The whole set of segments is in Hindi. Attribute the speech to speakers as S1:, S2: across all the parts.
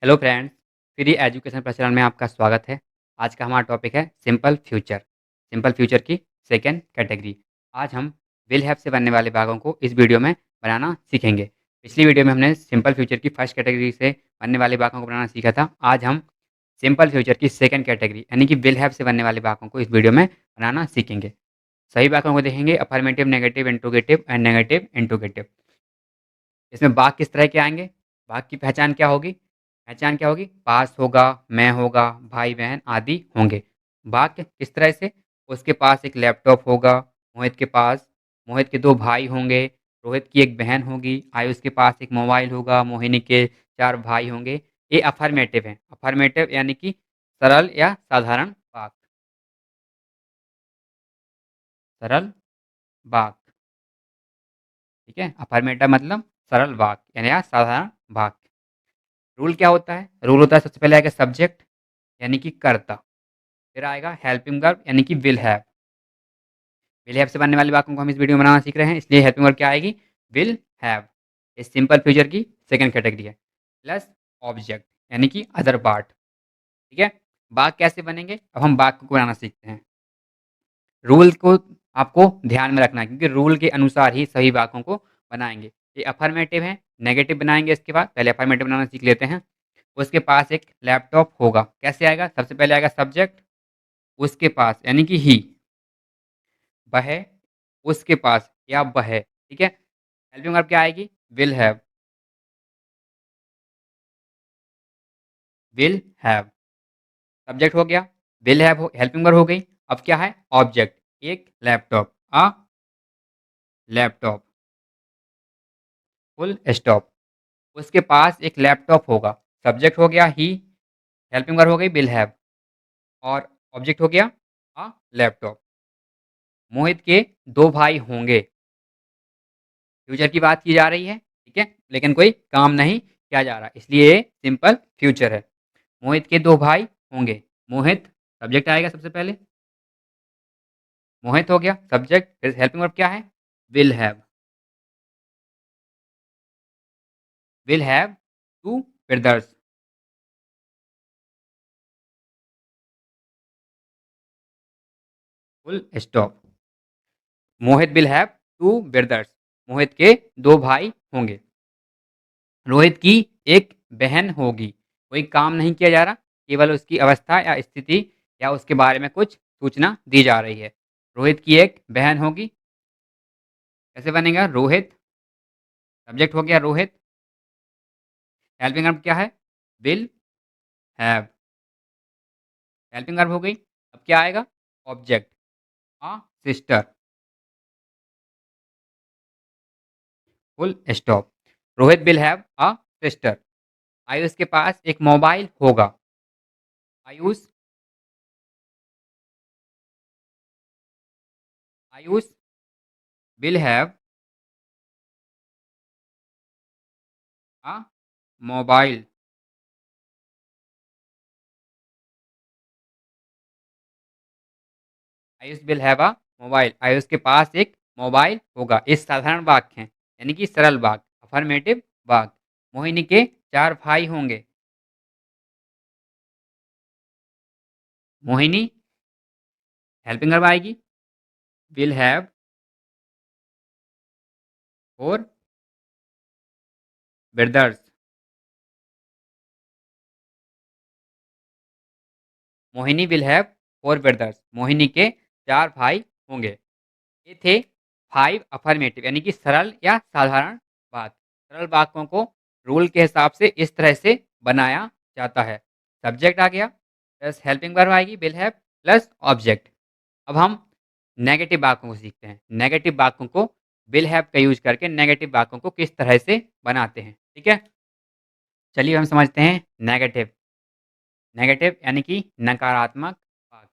S1: हेलो फ्रेंड्स, फ्री एजुकेशन प्रचलन में आपका स्वागत है। आज का हमारा टॉपिक है सिंपल फ्यूचर। सिंपल फ्यूचर की सेकंड कैटेगरी। आज हम विल हैव से बनने वाले भागों को इस वीडियो में बनाना सीखेंगे। पिछली वीडियो में हमने सिंपल फ्यूचर की फर्स्ट कैटेगरी से बनने वाले भागों को बनाना सीखा था। आज हम सिंपल फ्यूचर की सेकंड कैटेगरी यानी कि विल हैव से बनने वाले भागों को इस वीडियो में बनाना सीखेंगे। सही भागों को देखेंगे affirmative, negative, interrogative and negative interrogative. इसमें भाग किस तरह के आएंगे? भाग की पहचान क्या होगी? पहचान क्या होगी? पास होगा, मैं होगा, भाई बहन आदि होंगे। भाग किस तरह से? उसके पास एक लैपटॉप होगा, मोहित के पास, मोहित के दो भाई होंगे, रोहित की एक बहन होगी, आयुष के पास एक मोबाइल होगा, मोहिनी के चार भाई होंगे। ये अफर्मेटिव है। अफर्मेटिव यानी कि सरल या साधारण वाक्य। सरल वाक्य, ठीक है। अफर्मेटिव मतलब सरल वाक्य यानी या साधारण वाक्य। रूल क्या होता है? रूल होता है सबसे पहले आएगा सब्जेक्ट यानी कि कर्ता, फिर आएगा हेल्पिंग वर्ब यानी कि विल हैव। विल हैव से बनने वाले वाक्यों को हम इस वीडियो में बनाना सीख रहे हैं, इसलिए हेल्पिंग वर्ब क्या आएगी? Will have. इस सिंपल फ्यूचर की सेकंड कैटेगरी है। प्लस ऑब्जेक्ट यानी कि अदर पार्ट, ठीक है। वाक्य कैसे बनेंगे? अब हम वाक्य को बनाना सीखते हैं। रूल को आपको ध्यान में रखना है क्योंकि रूल के अनुसार ही सही वाक्यों को बनाएंगे। ये अफर्मेटिव है, नेगेटिव बनाएंगे इसके बाद। पहले अफर्मेटिव बनाना सीख लेते हैं। उसके पास एक लैपटॉप होगा, कैसे आएगा? सबसे पहले आएगा सब्जेक्ट, उसके पास यानी कि ही, वह, उसके पास या वह, ठीक है। हेल्पिंग वर्ब क्या आएगी? Will have. Will have subject हो गया, विल हैव हेल्पिंग वर्ब हो गई। अब क्या है? ऑब्जेक्ट, एक laptop, a laptop, full stop. उसके पास एक लैपटॉप होगा, सब्जेक्ट हो गया ही, हेल्पिंग वर्ब हो गई विल हैव, और ऑब्जेक्ट हो गया अ लैपटॉप। मोहित के दो भाई होंगे, फ्यूचर की बात की जा रही है, ठीक है, लेकिन कोई काम नहीं किया जा रहा, इसलिए ये सिंपल फ्यूचर है। मोहित के दो भाई होंगे, मोहित सब्जेक्ट आएगा सबसे पहले, मोहित हो गया सब्जेक्ट, फिर हेल्पिंग वर्ब क्या है? Will have. Will have two brothers, full stop. Mohit will have two brothers, Mohit के दो भाई होंगे। रोहित की एक बहन होगी, कोई काम नहीं किया जा रहा, केवल उसकी अवस्था या स्थिति या उसके बारे में कुछ सूचना दी जा रही है। रोहित की एक बहन होगी, कैसे बनेगा? रोहित सब्जेक्ट हो गया रोहित, हेल्पिंग वर्ब क्या है? विल हैव, हेल्पिंग वर्ब हो गई। अब क्या आएगा? Object, a sister, full stop. Rohit will have a sister. Ayush के पास एक मोबाइल होगा, Ayush, Ayush will have a mobile. Ayush will have a mobile, Ayush के पास एक मोबाइल होगा। इस साधारण वाक्य हैं यानी कि सरल वाक्य, अफर्मेटिव वाक्य। मोहिनी के चार भाई होंगे, मोहिनी हेल्पिंग वर्ब आएगी, will have four brothers, Mohini will have four brothers, Mohini के चार भाई होंगे। ये थे फाइव अफर्मेटिव यानी कि सरल या साधारण वाक्य। सरल वाक्यों को रूल के हिसाब से इस तरह से बनाया जाता है। सब्जेक्ट आ गया, प्लस हेल्पिंग वर्ब आएगी विल हैव, प्लस ऑब्जेक्ट। अब हम नेगेटिव वाक्यों को सीखते हैं। नेगेटिव वाक्यों को विल हैव का यूज करके नेगेटिव वाक्यों को किस तरह से बनाते हैं, ठीक है। चलिए हम समझते हैं नेगेटिव। नेगेटिव यानी कि नकारात्मक वाक्य।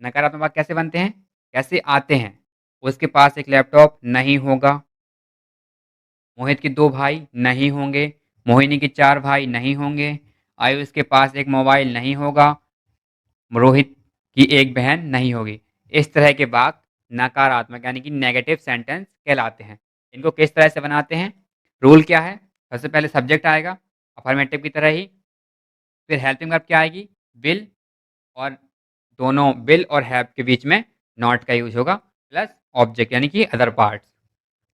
S1: नकारात्मक वाक्य कैसे बनते हैं, कैसे आते हैं? उसके पास एक लैपटॉप नहीं होगा, मोहित के दो भाई नहीं होंगे, मोहिनी के चार भाई नहीं होंगे, आयुष के पास एक मोबाइल नहीं होगा, रोहित की एक बहन नहीं होगी। इस तरह के वाक्य नकारात्मक यानी कि नेगेटिव सेंटेंस कहलाते हैं। इनको किस तरह से बनाते हैं? रूल क्या है? सबसे पहले सब्जेक्ट आएगा, अफर्मेटिव की तरह ही। फिर हेल्पिंग वर्ब क्या आएगी? विल, और दोनों विल और हैव के बीच में नॉट का यूज़ होगा, प्लस ऑब्जेक्ट यानी कि अदर पार्ट्स।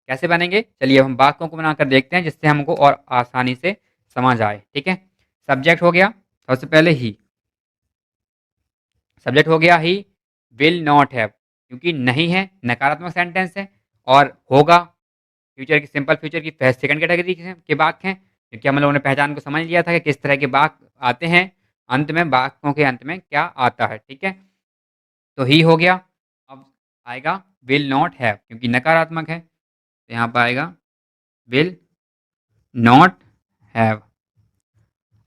S1: कैसे बनेंगे? चलिए अब हम वाक्यों को बनाकर देखते हैं जिससे हमको और आसानी से समझ आए, ठीक है? सब्जेक्ट हो गया, सबसे पहले ही। सब्जेक्ट हो गया ही, विल नॉट हैव, क्योंकि नहीं है नकारात्मक सेंटेंस है, और होगा फ्यूचर की, सिंपल फ्यूचर की सेकंड कैटेगरी के वाक्य हैं, क्योंकि हम लोगों ने पहचान को समझ लिया था कि किस तरह के वाक्य आते हैं अंत में, वाक्यों के अंत में क्या आता है, ठीक है? तो ही हो गया। अब आएगा विल नॉट हैव, क्योंकि नकारात्मक है, तो यहाँ पर आएगा विल नॉट हैव।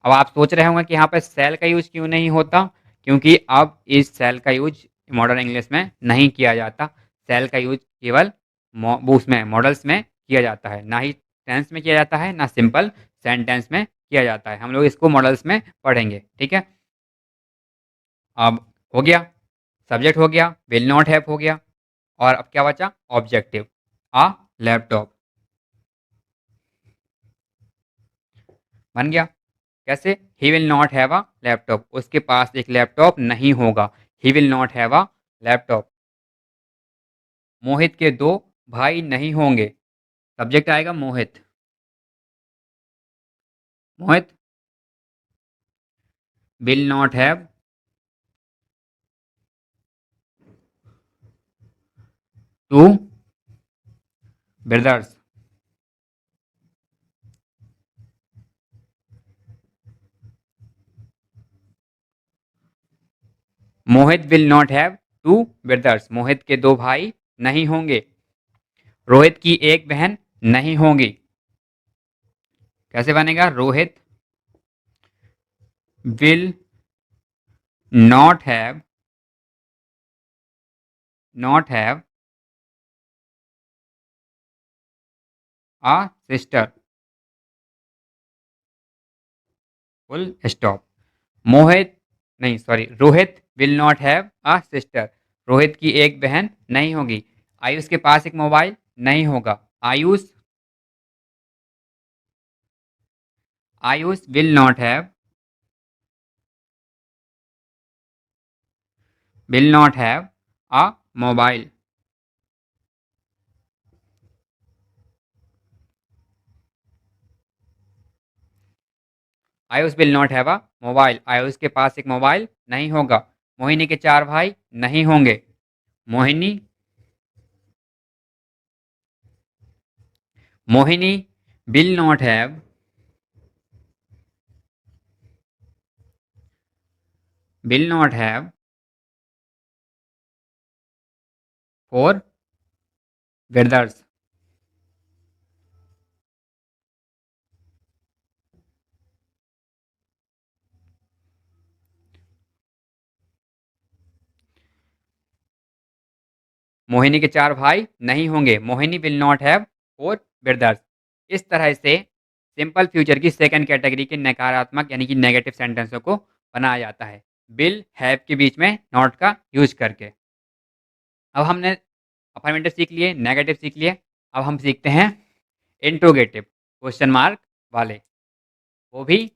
S1: अब आप सोच रहे होंगे कि यहाँ पर सेल का यूज क्यों नहीं होता, क्योंकि अब इस सेल का यूज मॉडर्न इंग्लिश में नहीं किया जाता। सेल का यूज केवल उसमें मॉडल्स में किया जाता है, ना ही टेंस में किया जाता है, ना सिंपल सेंटेंस में किया जाता है। हम लोग इसको मॉडल्स में पढ़ेंगे, ठीक है? अब हो गया, सब्जेक्ट हो गया, विल नॉट हैव हो गया, और अब क्या बचा? Objective, a laptop. बन गया। कैसे? He will not have a laptop, उसके पास एक लैपटॉप नहीं होगा। He will not have a laptop. Mohit के दो भाई नहीं होंगे, सब्जेक्ट आएगा Mohit. Mohit will not have two brothers. Mohit will not have two brothers, Mohit के दो भाई नहीं होंगे। रोहित की एक बहन नहीं होगी। कैसे बनेगा? Rohit will not have a sister, full stop. Mohit, नहीं sorry, Rohit will not have a sister, Rohit की एक बहन नहीं होगी। आयुष के पास एक मोबाइल नहीं होगा। Ayush Ayush will not have a mobile. Ayush will not have a mobile, Ayush के पास एक मोबाइल नहीं होगा। मोहिनी के चार भाई नहीं होंगे। Mohini Mohini will not have will not have four brothers. Mohini के चार भाई नहीं होंगे। Mohini will not have four brothers. इस तरह से सिंपल फ्यूचर की सेकंड कैटेगरी के नकारात्मक यानी कि नेगेटिव सेंटेंसों को बनाया जाता है, विल हैव के बीच में नॉट का यूज करके। अब हमने अफर्मेटिव सीख लिए, नेगेटिव सीख लिए, अब हम सीखते हैं इंट्रोगेटिव, क्वेश्चन मार्क वाले। वो भी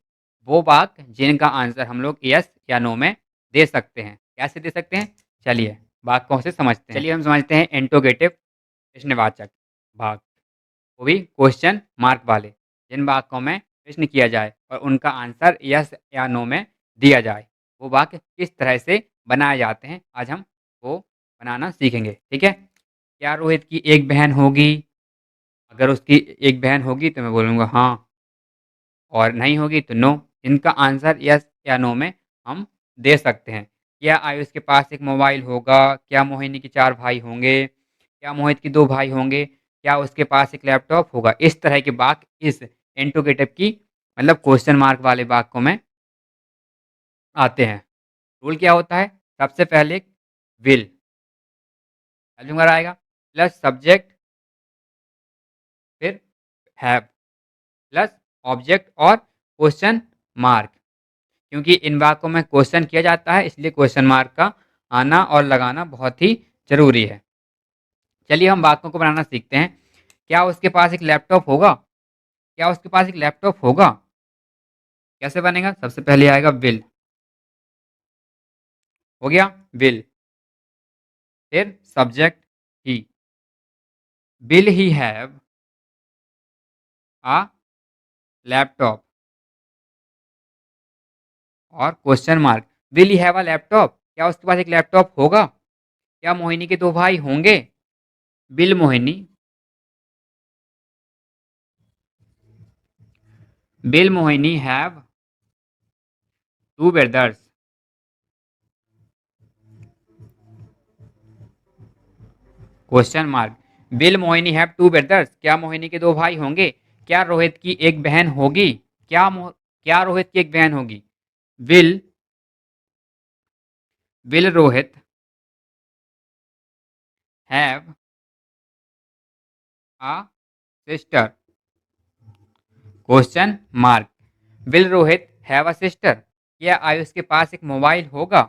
S1: वो वाक्य जिनका आंसर हम लोग यस या नो में दे सकते हैं। कैसे दे सकते हैं? चलिए वाक्यों से समझते हैं। चलिए हम समझते हैं इंट्रोगेटिव प्रश्नवाचक भाग, वो भी क्वेश्चन मार्क वाले, जिन वाक्यों में प्रश्न किया जाए और उनका आंसर यस या नो में दिया जाए। वो वाक्य किस तरह से बनाए जाते हैं, आज हम वो बनाना सीखेंगे, ठीक है? क्या रोहित की एक बहन होगी? अगर उसकी एक बहन होगी तो मैं बोलूँगा हाँ, और नहीं होगी तो नो। इनका आंसर यस या नो में हम दे सकते हैं। क्या आयुष के पास एक मोबाइल होगा? क्या मोहिनी के चार भाई होंगे? क्या मोहित के दो भाई होंगे? क्या उसके पास एक लैपटॉप होगा? इस तरह के वाक्य इस इंट्रोगेटिव की मतलब क्वेश्चन मार्क वाले वाक्यों में आते हैं। रूल क्या होता है? सबसे पहले विल आएगा, प्लस सब्जेक्ट, फिर हैव, प्लस ऑब्जेक्ट और क्वेश्चन मार्क। क्योंकि इन वाक्यों में क्वेश्चन किया जाता है, इसलिए क्वेश्चन मार्क का आना और लगाना बहुत ही ज़रूरी है। चलिए हम वाक्यों को बनाना सीखते हैं। क्या उसके पास एक लैपटॉप होगा? क्या उसके पास एक लैपटॉप होगा? कैसे बनेगा? सबसे पहले आएगा विल, हो गया विल, फिर subject he, will he have a laptop और question mark, will he have a laptop, क्या उसके पास एक लैपटॉप होगा? क्या मोहिनी के 2 भाई होंगे? Will Mohini, will Mohini have 2 brothers, question mark, will Mohini have 2 brothers, क्या मोहिनी के 2 भाई होंगे? क्या रोहित की एक बहन होगी? क्या रोहित की एक बहन होगी? Will will Rohit have a sister, question mark, will Rohit have a sister, क्या आयुष के पास एक मोबाइल होगा?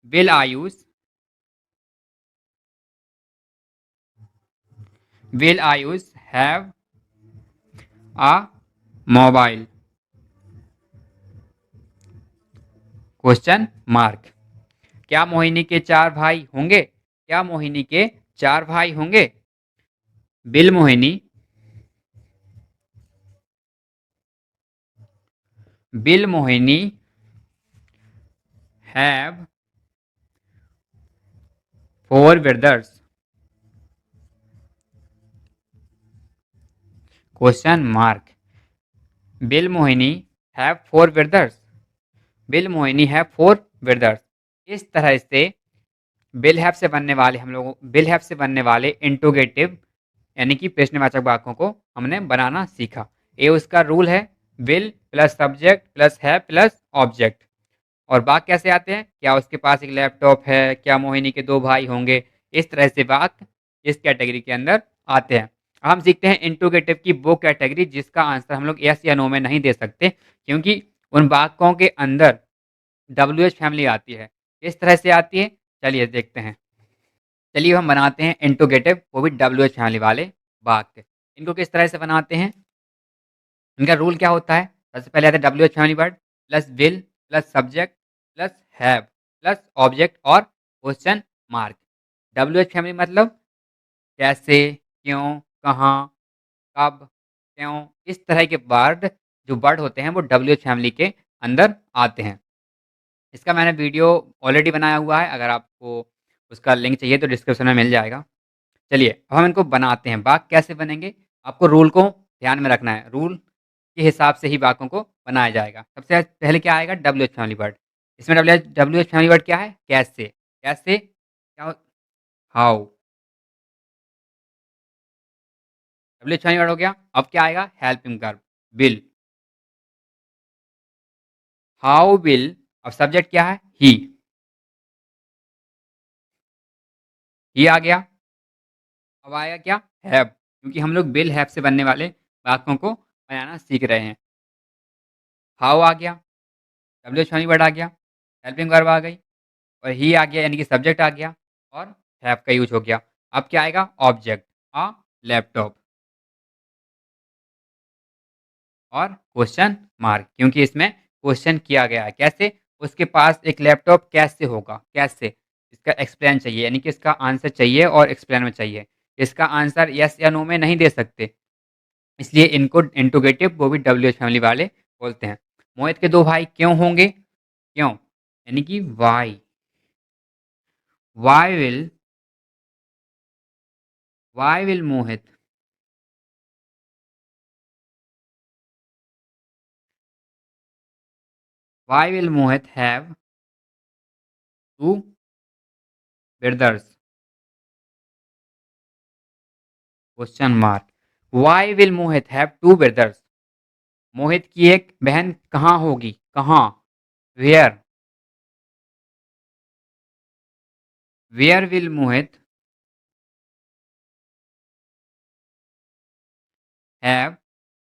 S1: Will Ayush will Ayush have a mobile, question mark, क्या मोहिनी के 4 भाई होंगे? क्या मोहिनी के 4 भाई होंगे? Will Mohini will Mohini have 4 brothers, question mark, will Mohini have 4 brothers, will Mohini have 4 brothers. इस तरह से बिल हैव से बनने वाले इंट्रोगेटिव यानी कि प्रश्नवाचक वाक्यों को हमने बनाना सीखा। ये उसका रूल है, विल प्लस सब्जेक्ट प्लस है प्लस ऑब्जेक्ट। और वाक्य कैसे आते हैं? क्या उसके पास एक लैपटॉप है? क्या मोहिनी के 2 भाई होंगे? इस तरह से वाक्य इस कैटेगरी के अंदर आते हैं। अब हम सीखते हैं इंट्रोगेटिव की वो कैटेगरी जिसका आंसर हम लोग यस या नो में नहीं दे सकते, क्योंकि उन वाक्यों के अंदर WH फैमिली आती है। किस तरह से आती है, चलिए देखते हैं। चलिए हम बनाते हैं इंट्रोगेटिव, वो भी WH फैमिली वाले वाक्य। इनको किस तरह से बनाते हैं, इनका रूल क्या होता है? सबसे पहले आता है WH family word plus will plus subject plus have plus object और क्वेश्चन मार्क। WH फैमिली मतलब कैसे, क्यों, कहाँ, कब, क्यों, इस तरह के वर्ड जो वर्ड होते हैं वो WH फैमिली के अंदर आते हैं। इसका मैंने वीडियो ऑलरेडी बनाया हुआ है, अगर आपको उसका लिंक चाहिए तो डिस्क्रिप्शन में मिल जाएगा। चलिए अब हम इनको बनाते हैं। वाक्य कैसे बनेंगे, आपको रूल को ध्यान में रखना है, रूल के हिसाब से ही वाक्यों को बनाया जाएगा। सबसे पहले क्या आएगा? WH family word. इसमें WH फैमिली वर्ड क्या है? कैसे, कैसे, क्या, हाउ, WH फैमिली वर्ड हो गया। अब क्या आएगा? Helping verb, will, how will. अब सब्जेक्ट क्या है? ही आ गया। अब आएगा क्या? हैव, क्योंकि हम लोग विल हैव से बनने वाले वाक्यों को बनाना सीख रहे हैं। हाउ आ गया, WH फैमिली वर्ड आ गया, हेल्पिंग वर्ब आ गई, और ही आ गया यानी कि सब्जेक्ट आ गया, और हैव का यूज हो गया। अब क्या आएगा? ऑब्जेक्ट, अ लैपटॉप और क्वेश्चन मार्क, क्योंकि इसमें क्वेश्चन किया गया है। कैसे? उसके पास एक लैपटॉप कैसे होगा, कैसे, इसका एक्सप्लेन चाहिए, यानी कि इसका आंसर चाहिए और एक्सप्लेन में चाहिए। इसका आंसर यस या नो में नहीं दे सकते, इसलिए इनको इंट्रोगेटिव वो भी WH फैमिली वाले बोलते हैं। मोहित के 2 भाई क्यों होंगे? क्यों यानी कि why, why will, why will Mohit, why will Mohit have 2 brothers, question mark, why will Mohit have 2 brothers, Mohit की एक बहन कहाँ होगी? कहाँ, where, where will Mohit have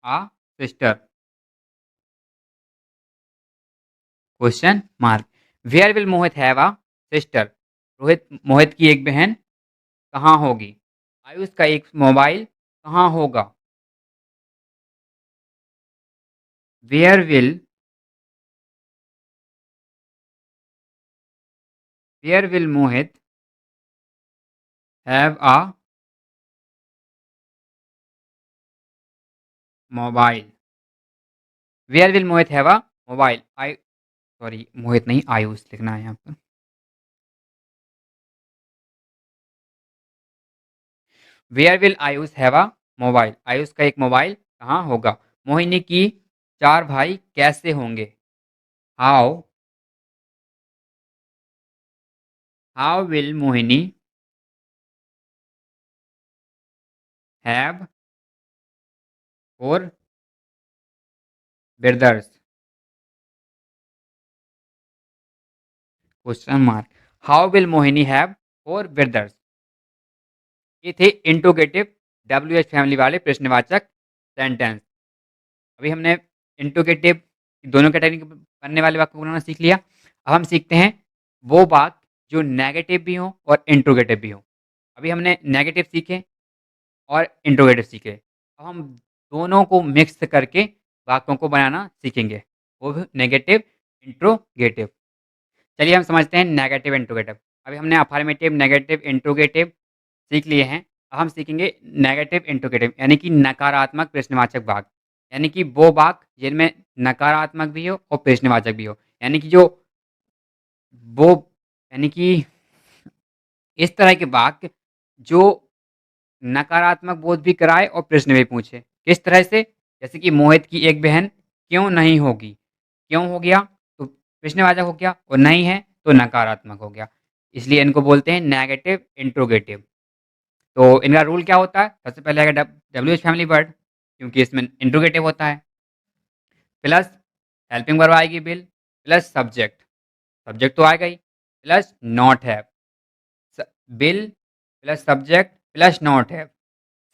S1: a sister, question mark, where will Mohit have a sister, Mohit की एक बहन कहाँ होगी? आयुष का एक मोबाइल कहाँ होगा? Where will where will Mohit have a mobile? Where will Mohit have a mobile? I sorry Mohit नहीं आयुष लिखना है यहाँ पर। Where will Ayush have a mobile? Ayush का एक मोबाइल कहाँ होगा? मोहिनी की 4 भाई कैसे होंगे? How how will Mohini have 4 brothers? Question mark. How will Mohini have 4 brothers? ये थे इंट्रोगेटिव WH फैमिली वाले प्रश्नवाचक सेंटेंस। अभी हमने इंट्रोगेटिव दोनों कैटेगरी के बनने वाले वाक्य को बनाना सीख लिया। अब हम सीखते हैं वो वाक्य जो नेगेटिव भी हों और इंट्रोगेटिव भी हों। अभी हमने नेगेटिव सीखे और इंट्रोगेटिव सीखे। अब हम दोनों को मिक्स करके वाक्यों को बनाना सीखेंगे, वो भी नेगेटिव, इंट्रोगेटिव। चलिए हम समझते हैं नेगेटिव, इंट्रोगेटिव। अभी हमने अफर्मेटिव, नेगेटिव, इंट्रोगेटिव सीख लिए हैं। अब हम सीखेंगे नेगेटिव इंट्रोगेटिव यानी कि नकारात्मक प्रश्नवाचक वाक्य। यानी कि वो वाक्य जिनमें नकारात्मक भी हो और प्रश्नवाचक भी हो। यानी कि जो वो यानी कि इस तरह के वाक्य जो नकारात्मक बोध भी कराए और प्रश्न भी पूछे। किस तरह से? जैसे कि मोहित की एक बहन क्यों नहीं होगी? क्यों हो गया तो प्रश्नवाचक हो गया और नहीं है तो नकारात्मक हो गया। इसलिए इनको बोलते हैं नेगेटिव इंट्रोगेटिव। तो इनका रूल क्या होता है? सबसे पहले आएगा डब्ल्यूएच फैमिली वर्ड क्योंकि इसमें इंट्रोगेटिव होता है, प्लस हेल्पिंग वर्ब आएगी बिल, प्लस सब्जेक्ट, सब्जेक्ट तो आएगा ही, plus not have, will plus subject plus not have,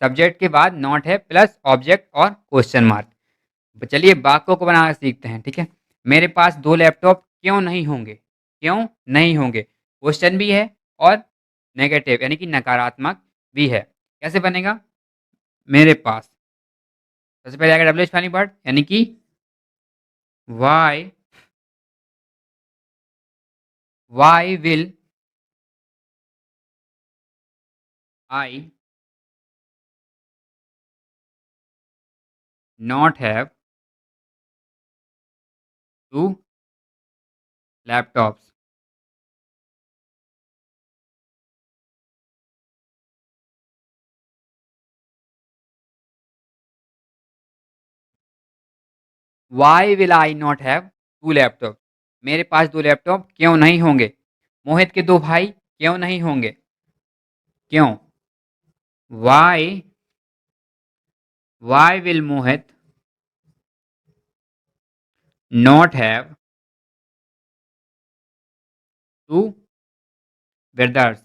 S1: subject के बाद नॉट है प्लस ऑब्जेक्ट और क्वेश्चन मार्क। चलिए वाक्यों को बनाना सीखते हैं, ठीक है। मेरे पास 2 लैपटॉप क्यों नहीं होंगे? क्यों नहीं होंगे? क्वेश्चन भी है और नेगेटिव यानी कि नकारात्मक भी है। कैसे बनेगा? मेरे पास सबसे पहले आएगा डब्ल्यू एच वाली वर्ड यानी कि why why will I not have 2 laptops? Why will I not have 2 laptop? मेरे पास 2 लैपटॉप क्यों नहीं होंगे? मोहित के 2 भाई क्यों नहीं होंगे? क्यों? Why why will Mohit not have 2 brothers?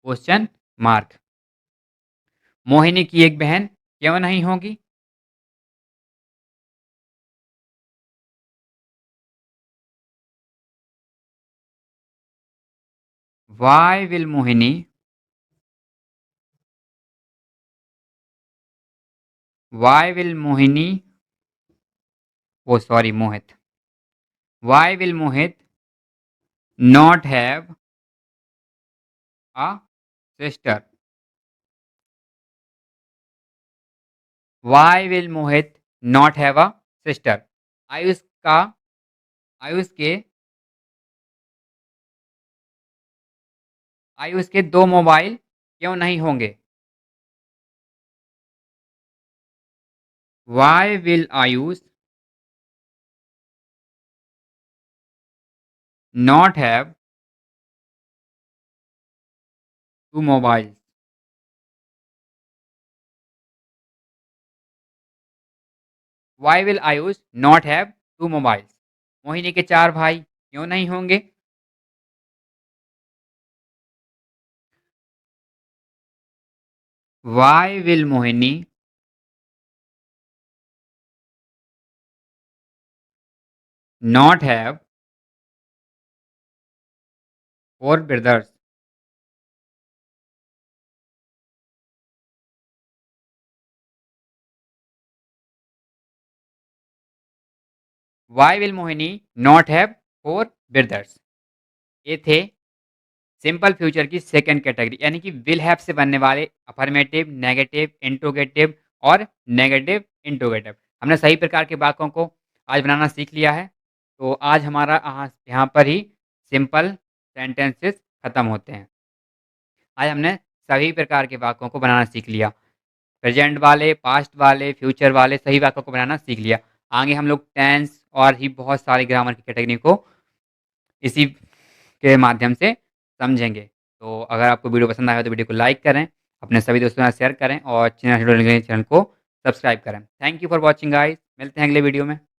S1: Question mark. Mohini की एक बहन क्यों नहीं होगी? Why will Mohini why will Mohini oh sorry Mohit why will Mohit not have a sister? Why will Mohit not have a sister? Ayush का आयुष के आयुष के 2 मोबाइल क्यों नहीं होंगे? Why will Ayush not have 2 mobile? Why will Ayush not have 2 mobiles? Mohini के 4 भाई क्यों नहीं होंगे? Why will Mohini not have 4 brothers? Why will Mohini not have 4 brothers? ये थे सिंपल फ्यूचर की सेकंड कैटेगरी यानी कि विल हैव से बनने वाले अफर्मेटिव, नेगेटिव, इंट्रोगेटिव और नेगेटिव इंट्रोगेटिव। हमने सही प्रकार के वाक्यों को आज बनाना सीख लिया है। तो आज हमारा यहाँ पर ही सिंपल सेंटेंसेस खत्म होते हैं। आज हमने सभी प्रकार के वाक्यों को बनाना सीख लिया। प्रेजेंट वाले, पास्ट वाले, फ्यूचर वाले सही वाक्यों को बनाना सीख लिया। आगे हम लोग टेंस और ही बहुत सारी ग्रामर की कैटेगरी को इसी के माध्यम से समझेंगे। तो अगर आपको वीडियो पसंद आया हो तो वीडियो को लाइक करें, अपने सभी दोस्तों के साथ शेयर करें और चैनल को सब्सक्राइब करें। Thank you for watching guys. मिलते हैं अगले वीडियो में।